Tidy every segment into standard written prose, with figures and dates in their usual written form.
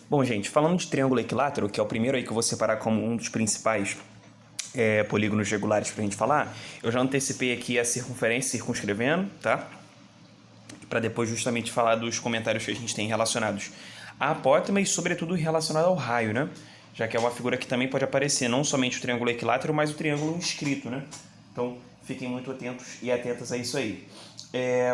Bom, gente, falando de triângulo equilátero, que é o primeiro aí que eu vou separar como um dos principais polígonos regulares pra gente falar, eu já antecipei aqui a circunferência circunscrevendo, tá? Para depois justamente falar dos comentários que a gente tem relacionados à apótema e sobretudo relacionado ao raio, né? Já que é uma figura que também pode aparecer não somente o triângulo equilátero, mas o triângulo inscrito, né? Então, fiquem muito atentos e atentas a isso aí.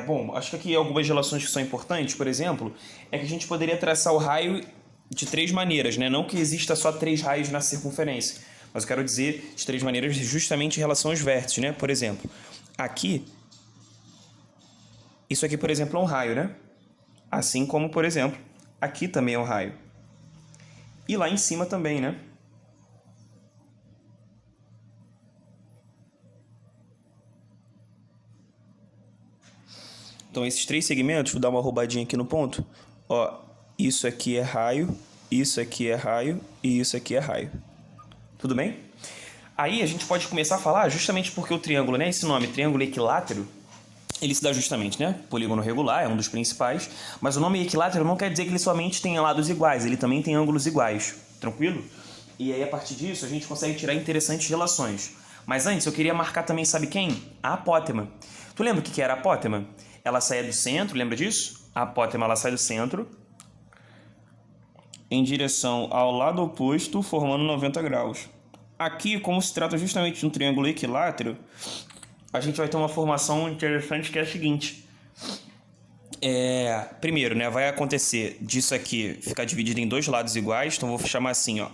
Bom, acho que aqui algumas relações que são importantes, por exemplo, é que a gente poderia traçar o raio de três maneiras, né? Não que exista só três raios na circunferência, mas eu quero dizer de três maneiras justamente em relação aos vértices, né? Por exemplo, aqui, isso aqui, por exemplo, é um raio, né? Assim como, por exemplo, aqui também é um raio. E lá em cima também, né? Então, esses três segmentos, vou dar uma roubadinha aqui no ponto. Ó, isso aqui é raio, isso aqui é raio e isso aqui é raio. Tudo bem? Aí a gente pode começar a falar justamente porque o triângulo, né? Esse nome, triângulo equilátero, ele se dá justamente, né? Polígono regular é um dos principais, mas o nome equilátero não quer dizer que ele somente tenha lados iguais, ele também tem ângulos iguais. Tranquilo? E aí, a partir disso, a gente consegue tirar interessantes relações. Mas antes, eu queria marcar também, sabe quem? A apótema. Tu lembra o que era a apótema? Ela saía do centro, lembra disso? A apótema, ela sai do centro em direção ao lado oposto, formando 90 graus. Aqui, como se trata justamente de um triângulo equilátero, a gente vai ter uma formação interessante que é a seguinte. Primeiro, né, vai acontecer disso aqui ficar dividido em dois lados iguais, então vou chamar assim, ó,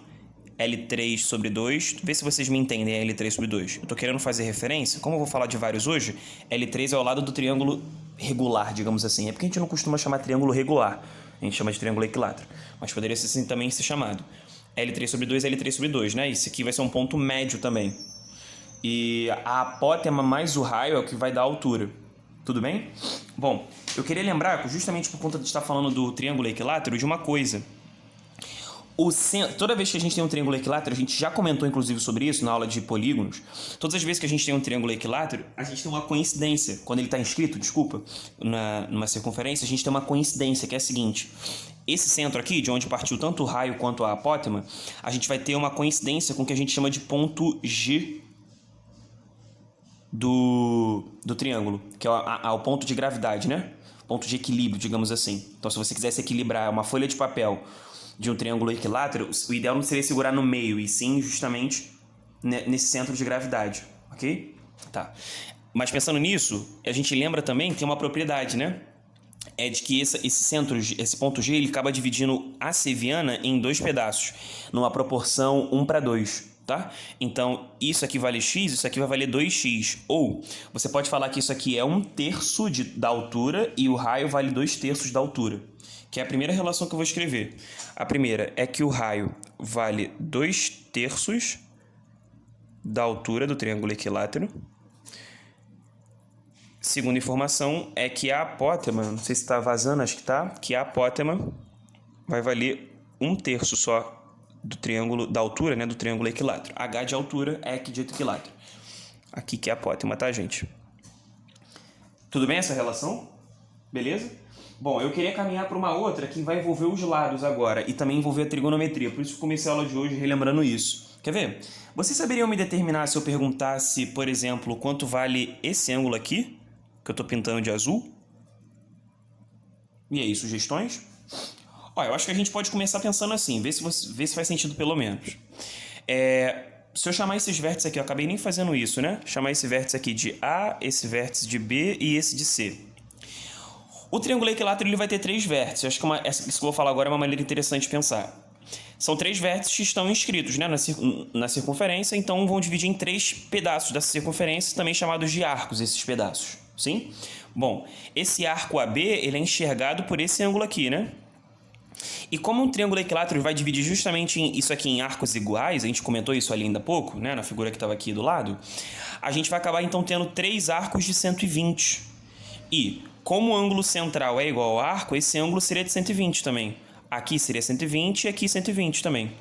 L3 sobre 2. Vê se vocês me entendem, L3 sobre 2. Eu tô querendo fazer referência, como eu vou falar de vários hoje, L3 é ao lado do triângulo regular, digamos assim. É porque a gente não costuma chamar triângulo regular, a gente chama de triângulo equilátero, mas poderia ser assim também ser chamado. L3 sobre 2 é L3 sobre 2, né? Isso aqui vai ser um ponto médio também. E a apótema mais o raio é o que vai dar a altura. Tudo bem? Bom, eu queria lembrar, justamente por conta de estar falando do triângulo equilátero, de uma coisa. Toda vez que a gente tem um triângulo equilátero, a gente já comentou inclusive sobre isso na aula de polígonos, todas as vezes que a gente tem um triângulo equilátero, a gente tem uma coincidência. Quando ele está inscrito, numa circunferência, a gente tem uma coincidência, que é a seguinte. Esse centro aqui, de onde partiu tanto o raio quanto a apótema, a gente vai ter uma coincidência com o que a gente chama de ponto G do triângulo, que é o ponto de gravidade, né? Ponto de equilíbrio, digamos assim. Então, se você quisesse equilibrar uma folha de papel de um triângulo equilátero, o ideal não seria segurar no meio, e sim justamente nesse centro de gravidade, ok? Tá. Mas pensando nisso, a gente lembra também que tem uma propriedade, né? É de que esse ponto G, ele acaba dividindo a seviana em dois pedaços, numa proporção 1:2. Tá? Então, isso aqui vale x, isso aqui vai valer 2x. Ou, você pode falar que isso aqui é 1/3 da altura e o raio vale 2/3 da altura. Que é a primeira relação que eu vou escrever. A primeira é que o raio vale 2/3 da altura do triângulo equilátero. Segunda informação é que a apótema, não sei se está vazando, acho que está, que a apótema vai valer 1/3 só do triângulo, da altura, né, do triângulo equilátero. H de altura é aqui de equilátero. Aqui que é a apótema, tá, gente? Tudo bem essa relação? Beleza? Bom, eu queria caminhar para uma outra que vai envolver os lados agora e também envolver a trigonometria. Por isso que comecei a aula de hoje relembrando isso. Quer ver? Vocês saberiam me determinar se eu perguntasse, por exemplo, quanto vale esse ângulo aqui, que eu estou pintando de azul? E aí, sugestões? Eu acho que a gente pode começar pensando assim, ver se faz sentido pelo menos. Se eu chamar esses vértices aqui, eu acabei nem fazendo isso, né? Chamar esse vértice aqui de A, esse vértice de B e esse de C. O triângulo equilátero ele vai ter três vértices. Eu acho que isso que eu vou falar agora é uma maneira interessante de pensar. São três vértices que estão inscritos, né, na circunferência, então vão dividir em três pedaços dessa circunferência, também chamados de arcos, esses pedaços. Sim? Bom, esse arco AB ele é enxergado por esse ângulo aqui, né? E como um triângulo equilátero vai dividir justamente isso aqui em arcos iguais, a gente comentou isso ali ainda há pouco, né, na figura que estava aqui do lado, a gente vai acabar então tendo três arcos de 120. E como o ângulo central é igual ao arco, esse ângulo seria de 120 também. Aqui seria 120 e aqui 120 também.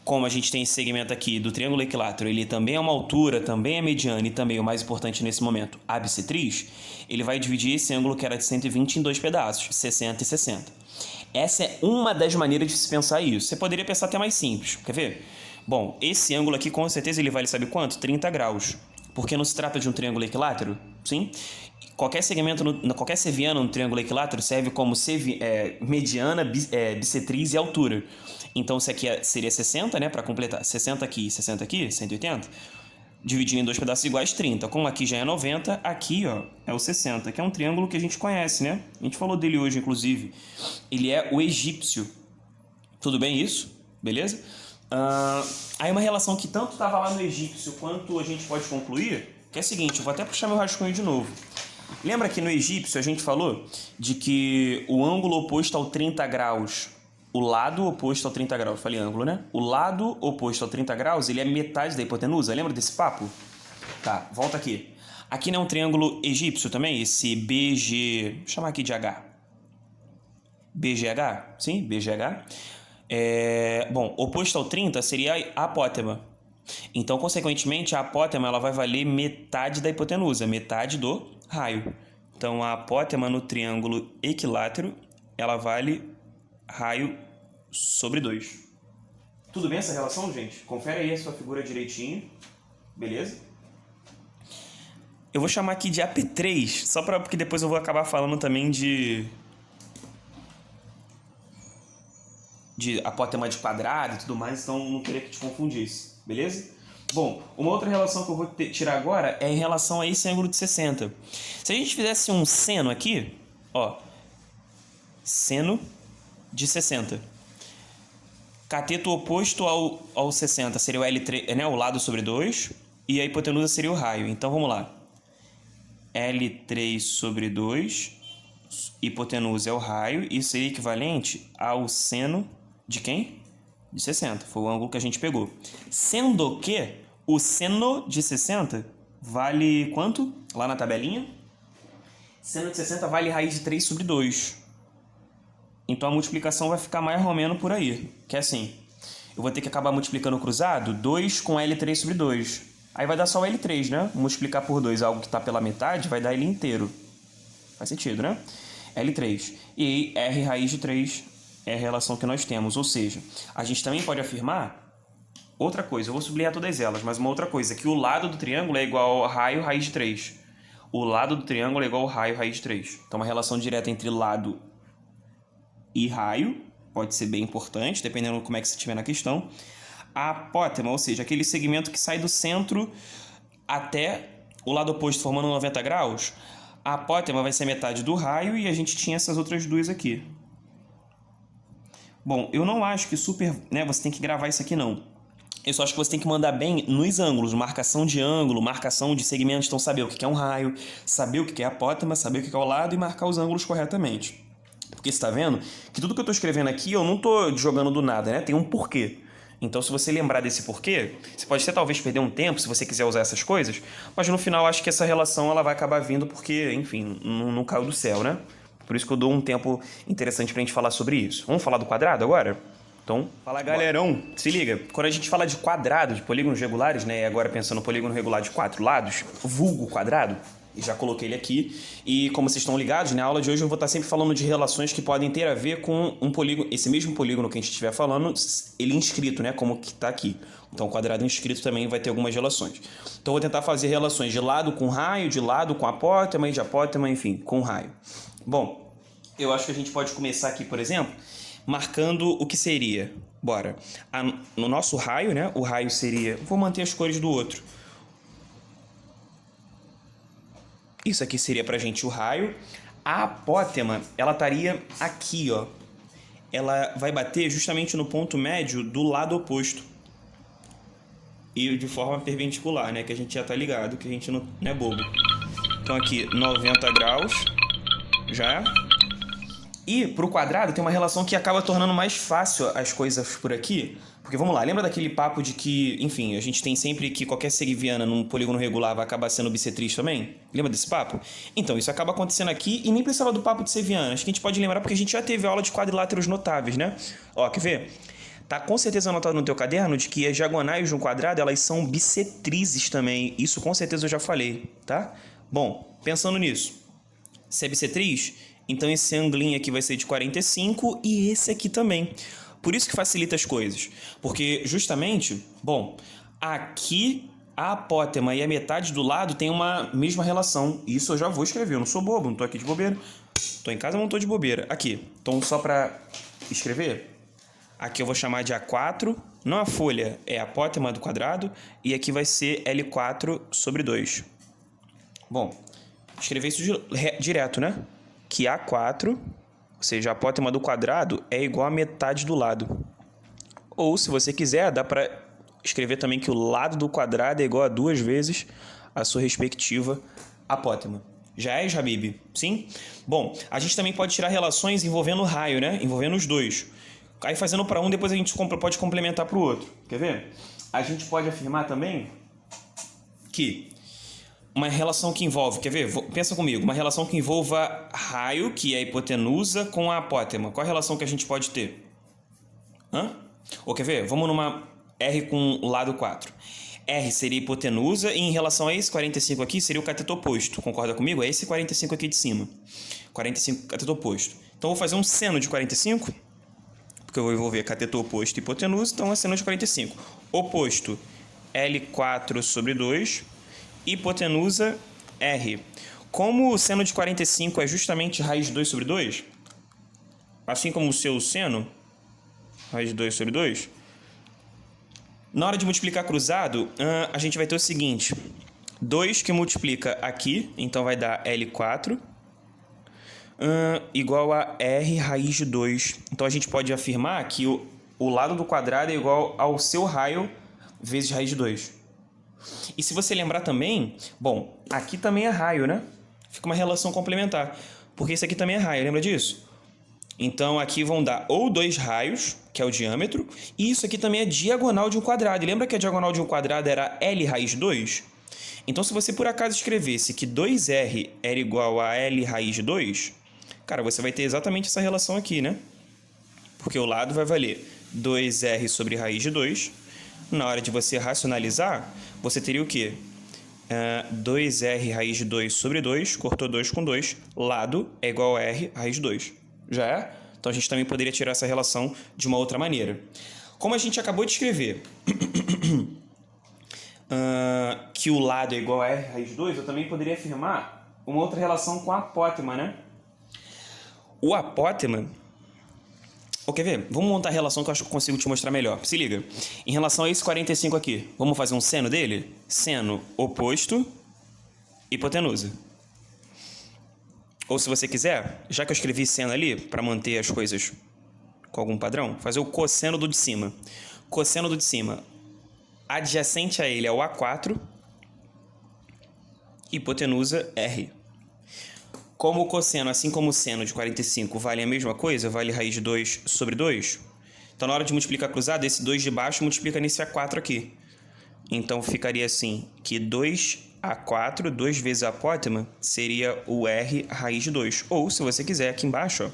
Como a gente tem esse segmento aqui do triângulo equilátero, ele também é uma altura, também é mediana e também o mais importante nesse momento, a bissetriz, ele vai dividir esse ângulo que era de 120 em dois pedaços, 60 e 60. Essa é uma das maneiras de se pensar isso. Você poderia pensar até mais simples. Quer ver? Bom, esse ângulo aqui, com certeza, ele vale, sabe quanto? 30 graus. Porque não se trata de um triângulo equilátero? Sim. Qualquer segmento, qualquer seviana no triângulo equilátero serve como mediana, bissetriz e altura. Então, isso aqui seria 60, né? Para completar. 60 aqui e 60 aqui, 180. Dividindo em dois pedaços iguais, 30. Como aqui já é 90, aqui ó, é o 60, que é um triângulo que a gente conhece, né? A gente falou dele hoje, inclusive. Ele é o egípcio. Tudo bem isso? Beleza? Aí uma relação que tanto estava lá no egípcio quanto a gente pode concluir, que é a seguinte, eu vou até puxar meu rascunho de novo. Lembra que no egípcio a gente falou de que o ângulo oposto ao 30 graus, o lado oposto ao 30 graus, falei ângulo, né? O lado oposto ao 30 graus, ele é metade da hipotenusa, lembra desse papo? Tá, volta aqui. Aqui não é um triângulo egípcio também, esse BG, vou chamar aqui de H. BGH? Sim, BGH. Bom, oposto ao 30 seria a apótema. Então, consequentemente, a apótema ela vai valer metade da hipotenusa, metade do raio. Então, a apótema no triângulo equilátero, ela vale raio sobre 2. Tudo bem essa relação, gente? Confere aí a sua figura direitinho. Beleza? Eu vou chamar aqui de AP3, só porque depois eu vou acabar falando também de apótema de quadrado e tudo mais, então não queria que te confundisse, beleza? Bom, uma outra relação que eu vou tirar agora é em relação a esse ângulo de 60. Se a gente fizesse um seno aqui, ó, seno de 60. Cateto oposto ao 60 seria o L3, né, o lado sobre 2, e a hipotenusa seria o raio. Então vamos lá. L3 sobre 2, hipotenusa é o raio, isso seria equivalente ao seno de quem? De 60, foi o ângulo que a gente pegou. Sendo que o seno de 60 vale quanto? Lá na tabelinha? Seno de 60 vale raiz de 3 sobre 2. Então a multiplicação vai ficar mais ou menos por aí. Que é assim, eu vou ter que acabar multiplicando o cruzado 2 com L3 sobre 2. Aí vai dar só o L3, né? Multiplicar por 2 algo que está pela metade vai dar ele inteiro. Faz sentido, né? L3. E R raiz de 3 é a relação que nós temos. Ou seja, a gente também pode afirmar outra coisa. Eu vou sublinhar todas elas, mas uma outra coisa. Que o lado do triângulo é igual ao raio raiz de 3. O lado do triângulo é igual ao raio raiz de 3. Então, uma relação direta entre lado e raio pode ser bem importante, dependendo de como é que você estiver na questão. A apótema, ou seja, aquele segmento que sai do centro até o lado oposto formando 90 graus, a apótema vai ser metade do raio e a gente tinha essas outras duas aqui. Bom, eu não acho que você tem que gravar isso aqui não. Eu só acho que você tem que mandar bem nos ângulos, marcação de ângulo, marcação de segmentos, então saber o que é um raio, saber o que é a apótema, saber o que é o lado e marcar os ângulos corretamente. Porque você está vendo que tudo que eu estou escrevendo aqui eu não estou jogando do nada, né? Tem um porquê. Então, se você lembrar desse porquê, você pode até talvez perder um tempo se você quiser usar essas coisas, mas no final acho que essa relação ela vai acabar vindo porque, enfim, não caiu do céu, né? Por isso que eu dou um tempo interessante pra gente falar sobre isso. Vamos falar do quadrado agora? Então, fala galerão, se liga. Quando a gente fala de quadrado, de polígonos regulares, né? E agora pensando no polígono regular de 4 lados, vulgo quadrado, e já coloquei ele aqui. E como vocês estão ligados, na aula de hoje eu vou estar sempre falando de relações que podem ter a ver com um polígono, esse mesmo polígono que a gente estiver falando, ele inscrito, né? Como que está aqui. Então, o quadrado inscrito também vai ter algumas relações. Então, eu vou tentar fazer relações de lado com raio, de lado com apótema e de apótema, enfim, com raio. Bom, eu acho que a gente pode começar aqui, por exemplo, marcando o que seria. Bora. No nosso raio, né? O raio seria... Vou manter as cores do outro. Isso aqui seria pra gente o raio. A apótema, ela estaria aqui, ó. Ela vai bater justamente no ponto médio do lado oposto. E de forma perpendicular, né? Que a gente já tá ligado, que a gente não é bobo. Então aqui, 90 graus. Já. E pro quadrado tem uma relação que acaba tornando mais fácil as coisas por aqui. Porque vamos lá, lembra daquele papo de que, enfim, a gente tem sempre que qualquer seviana num polígono regular vai acabar sendo bissetriz também? Lembra desse papo? Então, isso acaba acontecendo aqui e nem precisava do papo de seviana. Acho que a gente pode lembrar porque a gente já teve aula de quadriláteros notáveis, né? Ó, quer ver? Tá com certeza anotado no teu caderno de que as diagonais de um quadrado, elas são bissetrizes também. Isso com certeza eu já falei, tá? Bom, pensando nisso, se é bissetriz, Então esse ângulo aqui vai ser de 45 e esse aqui também. Por isso que facilita as coisas. Porque justamente, bom, aqui a apótema e a metade do lado tem uma mesma relação. Isso eu já vou escrever, eu não sou bobo, não tô aqui de bobeira. Tô em casa, mas não tô de bobeira. Aqui, então só para escrever, aqui eu vou chamar de A4. Não a folha, é a apótema do quadrado. E aqui vai ser L4 sobre 2. Bom, escrever isso direto, né? Que A4, ou seja, a apótema do quadrado, é igual a metade do lado. Ou, se você quiser, dá para escrever também que o lado do quadrado é igual a 2 vezes a sua respectiva apótema. Já é, Habib? Sim? Bom, a gente também pode tirar relações envolvendo o raio, né? Envolvendo os dois. Aí fazendo para um, depois a gente pode complementar para o outro. Quer ver? A gente pode afirmar também que uma relação que envolve, quer ver? Pensa comigo, uma relação que envolva raio, que é a hipotenusa, com a apótema. Qual a relação que a gente pode ter? Ou quer ver? Vamos numa R com o lado 4. R seria hipotenusa e em relação a esse 45 aqui seria o cateto oposto. Concorda comigo? É esse 45 aqui de cima. 45 cateto oposto. Então eu vou fazer um seno de 45, porque eu vou envolver cateto oposto e hipotenusa, então é seno de 45. Oposto, L4 sobre 2. Hipotenusa, R. Como o seno de 45 é justamente raiz de 2 sobre 2, assim como o seu seno, raiz de 2 sobre 2, na hora de multiplicar cruzado, a gente vai ter o seguinte. 2 que multiplica aqui, então vai dar L4, igual a R raiz de 2. Então a gente pode afirmar que o lado do quadrado é igual ao seu raio vezes raiz de 2. E se você lembrar também, bom, aqui também é raio, né? Fica uma relação complementar, porque isso aqui também é raio, lembra disso? Então aqui vão dar ou 2 raios, que é o diâmetro, e isso aqui também é diagonal de um quadrado. E lembra que a diagonal de um quadrado era L raiz de 2? Então se você por acaso escrevesse que 2R era igual a L raiz de 2, cara, você vai ter exatamente essa relação aqui, né? Porque o lado vai valer 2R sobre raiz de 2. Na hora de você racionalizar, você teria o quê? 2R raiz de 2 sobre 2, cortou 2 com 2, lado é igual a R raiz de 2. Já é? Então a gente também poderia tirar essa relação de uma outra maneira. Como a gente acabou de escrever que o lado é igual a R raiz de 2, eu também poderia afirmar uma outra relação com a apótema, né? O apótema... Ou quer ver? Vamos montar a relação que eu acho que eu consigo te mostrar melhor. Se liga. Em relação a esse 45 aqui, vamos fazer um seno dele? Seno oposto, hipotenusa. Ou se você quiser, já que eu escrevi seno ali, para manter as coisas com algum padrão, fazer o cosseno do de cima. Cosseno do de cima. Adjacente a ele é o A4, hipotenusa R. Como o cosseno, assim como o seno de 45 vale a mesma coisa, vale raiz de 2 sobre 2, então na hora de multiplicar cruzado, esse 2 de baixo multiplica nesse A4 aqui. Então ficaria assim, que 2A4, 2 vezes a apótema, seria o R raiz de 2. Ou, se você quiser, aqui embaixo, ó,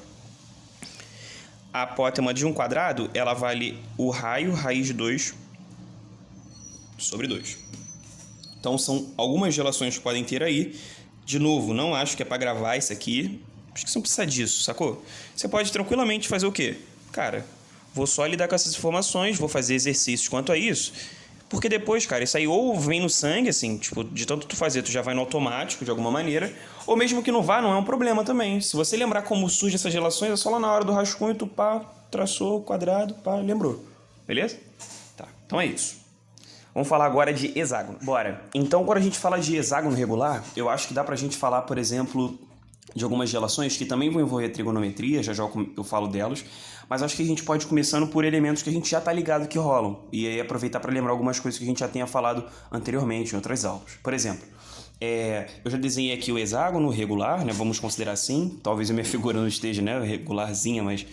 a apótema de um quadrado, ela vale o raio raiz de 2 sobre 2. Então são algumas relações que podem ter aí. De novo, não acho que é para gravar isso aqui. Acho que você não precisa disso, sacou? Você pode tranquilamente fazer o quê? Cara, vou só lidar com essas informações, vou fazer exercícios quanto a isso. Porque depois, cara, isso aí ou vem no sangue, assim, tipo, de tanto tu fazer, tu já vai no automático, de alguma maneira. Ou mesmo que não vá, não é um problema também. Se você lembrar como surgem essas relações, é só lá na hora do rascunho, tu pá, traçou o quadrado, pá, lembrou. Beleza? Tá, então é isso. Vamos falar agora de hexágono. Bora. Então, quando a gente fala de hexágono regular, eu acho que dá pra gente falar, por exemplo, de algumas relações que também vão envolver trigonometria, já eu falo delas, mas acho que a gente pode ir começando por elementos que a gente já tá ligado que rolam, e aí aproveitar para lembrar algumas coisas que a gente já tenha falado anteriormente em outras aulas. Por exemplo, eu já desenhei aqui o hexágono regular, né? Vamos considerar assim, talvez a minha figura não esteja, né, regularzinha, mas...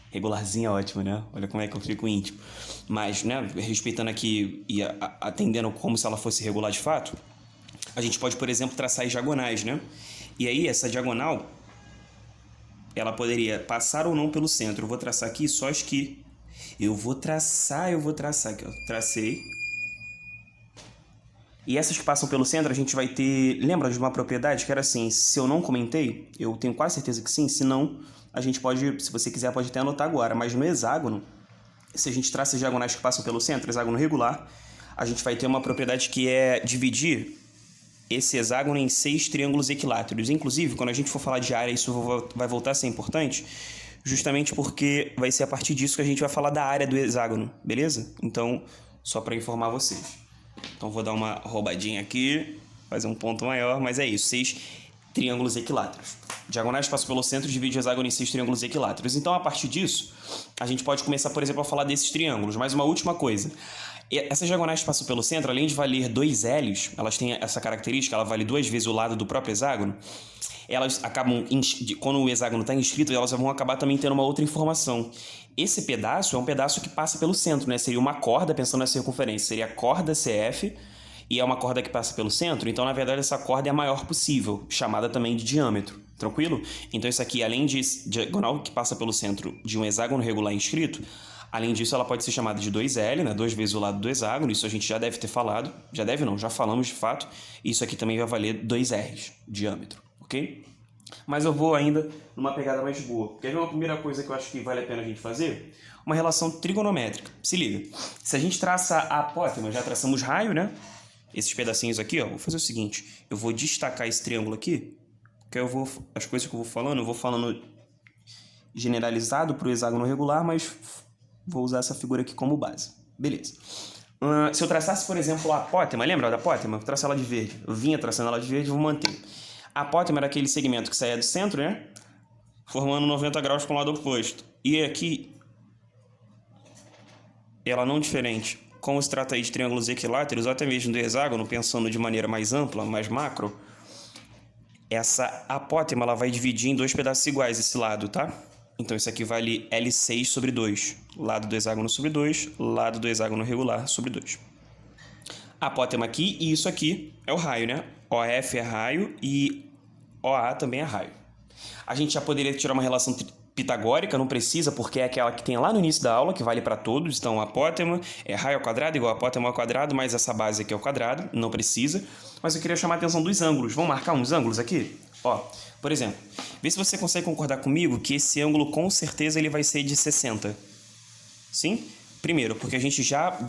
Regularzinha é ótimo, né? Olha como é que eu fico íntimo. Mas, né, respeitando aqui e atendendo como se ela fosse regular de fato, a gente pode, por exemplo, traçar as diagonais, né? E aí, essa diagonal, ela poderia passar ou não pelo centro. Eu vou traçar aqui só as que... Eu vou traçar aqui, ó. Tracei. E essas que passam pelo centro, a gente vai ter... Lembra de uma propriedade que era assim, se eu não comentei, eu tenho quase certeza que sim, se não, a gente pode, se você quiser, pode até anotar agora, mas no hexágono, se a gente traça as diagonais que passam pelo centro, hexágono regular, a gente vai ter uma propriedade que é dividir esse hexágono em 6 triângulos equiláteros. Inclusive, quando a gente for falar de área, isso vai voltar a ser importante, justamente porque vai ser a partir disso que a gente vai falar da área do hexágono, beleza? Então, só para informar vocês. Então, vou dar uma roubadinha aqui, fazer um ponto maior, mas é isso, 6 triângulos equiláteros. Diagonais passam pelo centro e divide o hexágono em 6 triângulos equiláteros. Então, a partir disso, a gente pode começar, por exemplo, a falar desses triângulos. Mais uma última coisa. Essas diagonais que passam pelo centro, além de valer 2 L's, elas têm essa característica, ela vale 2 vezes o lado do próprio hexágono, elas acabam, quando o hexágono está inscrito, elas vão acabar também tendo uma outra informação. Esse pedaço é um pedaço que passa pelo centro, né? Seria uma corda, pensando na circunferência, seria a corda CF, e é uma corda que passa pelo centro, então, na verdade, essa corda é a maior possível, chamada também de diâmetro, tranquilo? Então, isso aqui, além de diagonal que passa pelo centro de um hexágono regular inscrito, além disso, ela pode ser chamada de 2L, né? 2 vezes o lado do hexágono, isso a gente já deve ter falado, já deve não, já falamos de fato, isso aqui também vai valer 2 R's, diâmetro, ok? Mas eu vou ainda numa pegada mais boa. Quer ver uma primeira coisa que eu acho que vale a pena a gente fazer? Uma relação trigonométrica. Se liga, se a gente traça a apótema, já traçamos raio, né? Esses pedacinhos aqui, ó, vou fazer o seguinte, eu vou destacar esse triângulo aqui, porque as coisas que eu vou falando generalizado para o hexágono regular, mas vou usar essa figura aqui como base. Beleza. Se eu traçasse, por exemplo, a apótema, lembra da apótema? Eu traço ela de verde. Eu vinha traçando ela de verde e vou manter. A apótema era aquele segmento que saía do centro, né? Formando 90 graus com o lado oposto. E aqui, ela não diferente. Como se trata aí de triângulos equiláteros, ou até mesmo do hexágono, pensando de maneira mais ampla, mais macro, essa apótema ela vai dividir em 2 pedaços iguais esse lado, tá? Então, isso aqui vale L6 sobre 2. Lado do hexágono sobre 2, lado do hexágono regular sobre 2. Apótema aqui, e isso aqui é o raio, né? OF é raio e OA também é raio. A gente já poderia tirar uma relação pitagórica, não precisa, porque é aquela que tem lá no início da aula, que vale para todos. Então, apótema é raio ao quadrado igual apótema ao quadrado, mais essa base aqui ao quadrado, não precisa. Mas eu queria chamar a atenção dos ângulos. Vamos marcar uns ângulos aqui? Ó, por exemplo, vê se você consegue concordar comigo que esse ângulo, com certeza, ele vai ser de 60. Sim? Primeiro, porque a gente já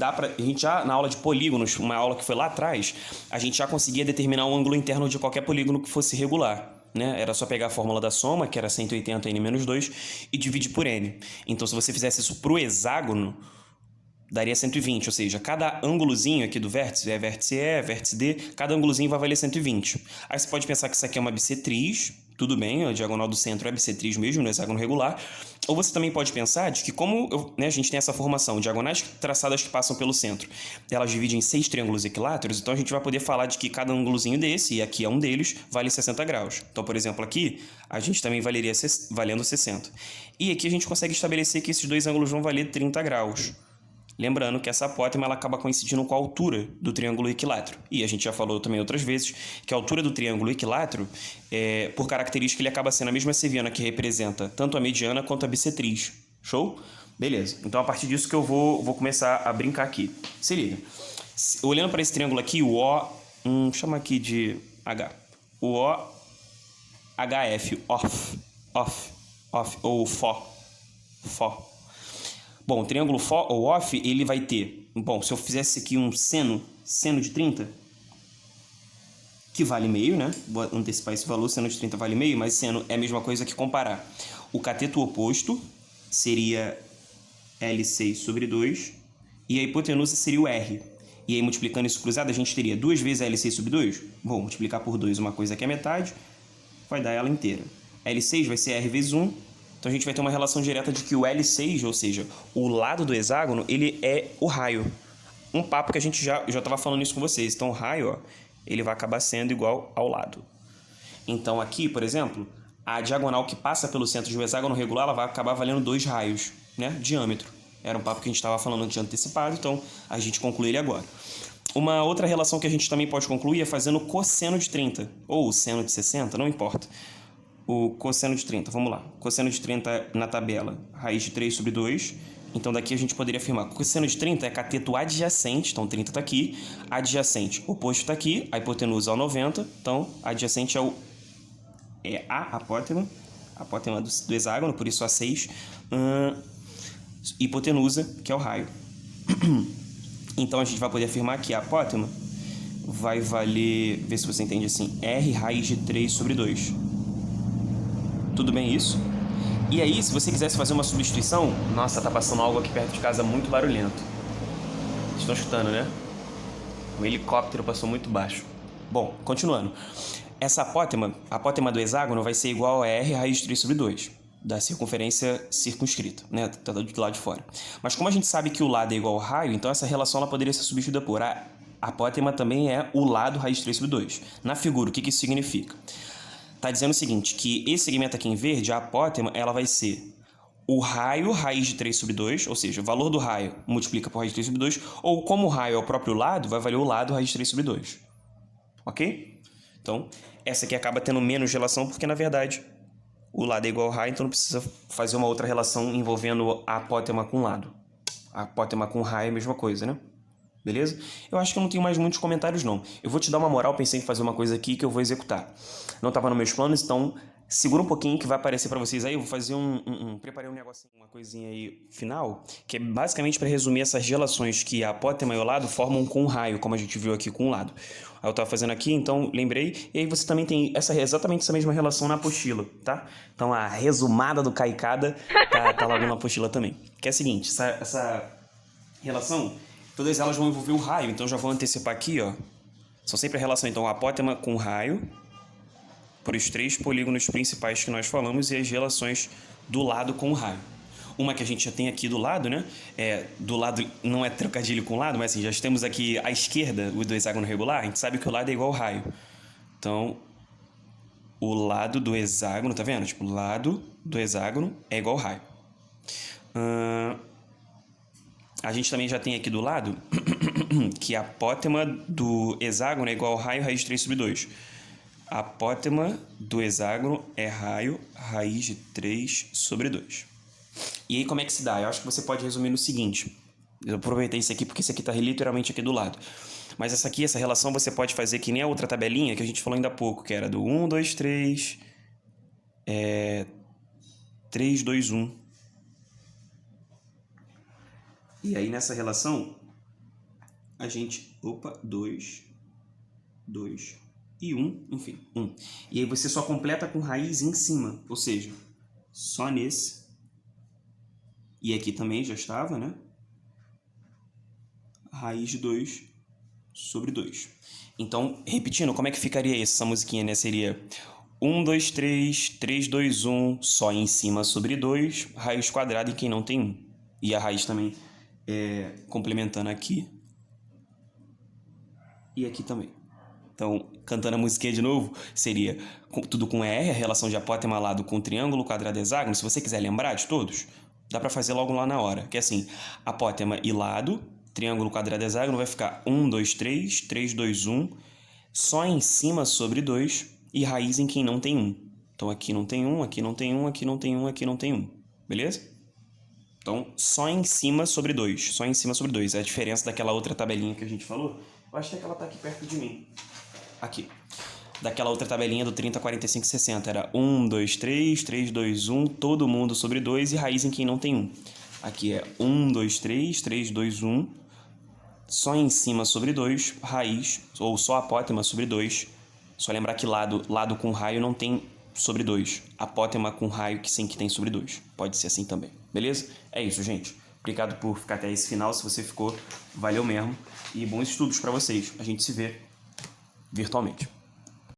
na aula de polígonos, uma aula que foi lá atrás, a gente já conseguia determinar o ângulo interno de qualquer polígono que fosse regular. Né? Era só pegar a fórmula da soma, que era 180 n menos 2, e dividir por n. Então, se você fizesse isso para o hexágono, daria 120, ou seja, cada ângulozinho aqui do vértice, vértice E, vértice D, cada ângulozinho vai valer 120. Aí você pode pensar que isso aqui é uma bissetriz, tudo bem, a diagonal do centro é bissetriz mesmo, no hexágono regular. Ou você também pode pensar de que como a gente tem essa formação, diagonais traçadas que passam pelo centro, elas dividem em 6 triângulos equiláteros, então a gente vai poder falar de que cada ângulozinho desse, e aqui é um deles, vale 60 graus. Então, por exemplo, aqui, a gente também valeria valendo 60. E aqui a gente consegue estabelecer que esses dois ângulos vão valer 30 graus. Lembrando que essa apótema ela acaba coincidindo com a altura do triângulo equilátero. E a gente já falou também outras vezes que a altura do triângulo equilátero, por característica, ele acaba sendo a mesma seviana que representa tanto a mediana quanto a bissetriz. Show? Beleza. Então, a partir disso que eu vou começar a brincar aqui. Se liga. Olhando para esse triângulo aqui, o O... chama aqui de H. O OHF, off, ou Fó. Bom, o triângulo Fó ou OF, ele vai ter... Bom, se eu fizesse aqui um seno de 30, que vale meio, né? Vou antecipar esse valor, seno de 30 vale meio, mas seno é a mesma coisa que comparar. O cateto oposto seria L6 sobre 2, e a hipotenusa seria o R. E aí, multiplicando isso cruzado, a gente teria 2 vezes L6 sobre 2. Vou multiplicar por 2 uma coisa que é metade, vai dar ela inteira. L6 vai ser R vezes 1. Então, a gente vai ter uma relação direta de que o L6, ou seja, o lado do hexágono, ele é o raio. Um papo que a gente já estava falando isso com vocês. Então, o raio, ó, ele vai acabar sendo igual ao lado. Então, aqui, por exemplo, a diagonal que passa pelo centro de um hexágono regular, ela vai acabar valendo 2 raios, né? Diâmetro. Era um papo que a gente estava falando antes antecipado, então a gente conclui ele agora. Uma outra relação que a gente também pode concluir é fazendo cosseno de 30, ou seno de 60, não importa. O cosseno de 30, vamos lá. Cosseno de 30 na tabela, raiz de 3 sobre 2, Então daqui a gente poderia afirmar que o cosseno de 30 é cateto adjacente, então 30 está aqui, adjacente, oposto está aqui, a hipotenusa é o 90, então adjacente é a apótema do hexágono, por isso A6, hipotenusa, que é o raio. Então a gente vai poder afirmar que a apótema vai valer, vê se você entende assim, R raiz de 3 sobre 2. Tudo bem isso? E aí, se você quisesse fazer uma substituição... Nossa, tá passando algo aqui perto de casa muito barulhento. Vocês estão escutando, né? O helicóptero passou muito baixo. Bom, continuando. Essa apótema, a apótema do hexágono vai ser igual a R raiz de 3 sobre 2, da circunferência circunscrita, né? Tá do lado de fora. Mas como a gente sabe que o lado é igual ao raio, então essa relação ela poderia ser substituída por a apótema também é o lado raiz de 3 sobre 2. Na figura, o que isso significa? Está dizendo o seguinte, que esse segmento aqui em verde, a apótema, ela vai ser o raio raiz de 3 sobre 2, ou seja, o valor do raio multiplica por raiz de 3 sobre 2, ou como o raio é o próprio lado, vai valer o lado raiz de 3 sobre 2. Ok? Então, essa aqui acaba tendo menos relação, porque na verdade o lado é igual ao raio, então não precisa fazer uma outra relação envolvendo a apótema com o lado. A apótema com o raio é a mesma coisa, né? Beleza? Eu acho que eu não tenho mais muitos comentários, não. Eu vou te dar uma moral, pensei em fazer uma coisa aqui que eu vou executar. Não estava nos meus planos, então segura um pouquinho que vai aparecer para vocês aí. Eu vou fazer preparei um negocinho, uma coisinha aí final, que é basicamente para resumir essas relações que a apótema e o lado formam com o raio, como a gente viu aqui com o lado. Aí eu estava fazendo aqui, então lembrei. E aí você também tem exatamente essa mesma relação na apostila, tá? Então a resumada do Caicada tá logo na apostila também. Que é a seguinte, essa relação... Todas elas vão envolver o raio, então já vou antecipar aqui, ó. São sempre a relação, então, a apótema com o raio, por os 3 polígonos principais que nós falamos, e as relações do lado com o raio. Uma que a gente já tem aqui do lado, né? Do lado não é trocadilho com o lado, mas assim, já temos aqui à esquerda o do hexágono regular, a gente sabe que o lado é igual ao raio. Então, o lado do hexágono, tá vendo? Tipo, o lado do hexágono é igual ao raio. A gente também já tem aqui do lado que a apótema do hexágono é igual ao raio raiz de 3 sobre 2. A apótema do hexágono é raio raiz de 3 sobre 2. E aí como é que se dá? Eu acho que você pode resumir no seguinte. Eu aproveitei isso aqui porque isso aqui está literalmente aqui do lado. Mas essa relação você pode fazer que nem a outra tabelinha que a gente falou ainda há pouco, que era do 1, 2, 3, 3, 2, 1. E aí, nessa relação, a gente... 2 e 1, enfim, 1. E aí você só completa com raiz em cima, ou seja, só nesse. E aqui também já estava, né? Raiz de 2 sobre 2. Então, repetindo, como é que ficaria essa musiquinha, né? Seria 1, 2, 3, 3, 2, 1, só em cima sobre 2, raiz quadrada em quem não tem 1. E a raiz também... complementando aqui e aqui também. Então, cantando a musiquinha de novo, seria tudo com R, a relação de apótema lado com triângulo, quadrado, hexágono. Se você quiser lembrar de todos, dá para fazer logo lá na hora. Que é assim, apótema e lado, triângulo, quadrado, hexágono, vai ficar 1, 2, 3, 3, 2, 1, só em cima sobre 2 e raiz em quem não tem 1. Então, aqui não tem 1, aqui não tem 1, aqui não tem 1, aqui não tem 1. Beleza? Então, só em cima sobre 2. Só em cima sobre 2. É a diferença daquela outra tabelinha que a gente falou. Eu acho que ela tá aqui perto de mim. Aqui. Daquela outra tabelinha do 30, 45, 60. Era 1, 2, 3, 3, 2, 1, todo mundo sobre 2 e raiz em quem não tem 1. Aqui é 1, 2, 3, 3, 2, 1, só em cima sobre 2, raiz, ou só apótema sobre 2. Só lembrar que lado com raio não tem sobre 2. Apótema com raio que sim que tem sobre 2. Pode ser assim também. Beleza? É isso, gente. Obrigado por ficar até esse final. Se você ficou, valeu mesmo. E bons estudos para vocês. A gente se vê virtualmente.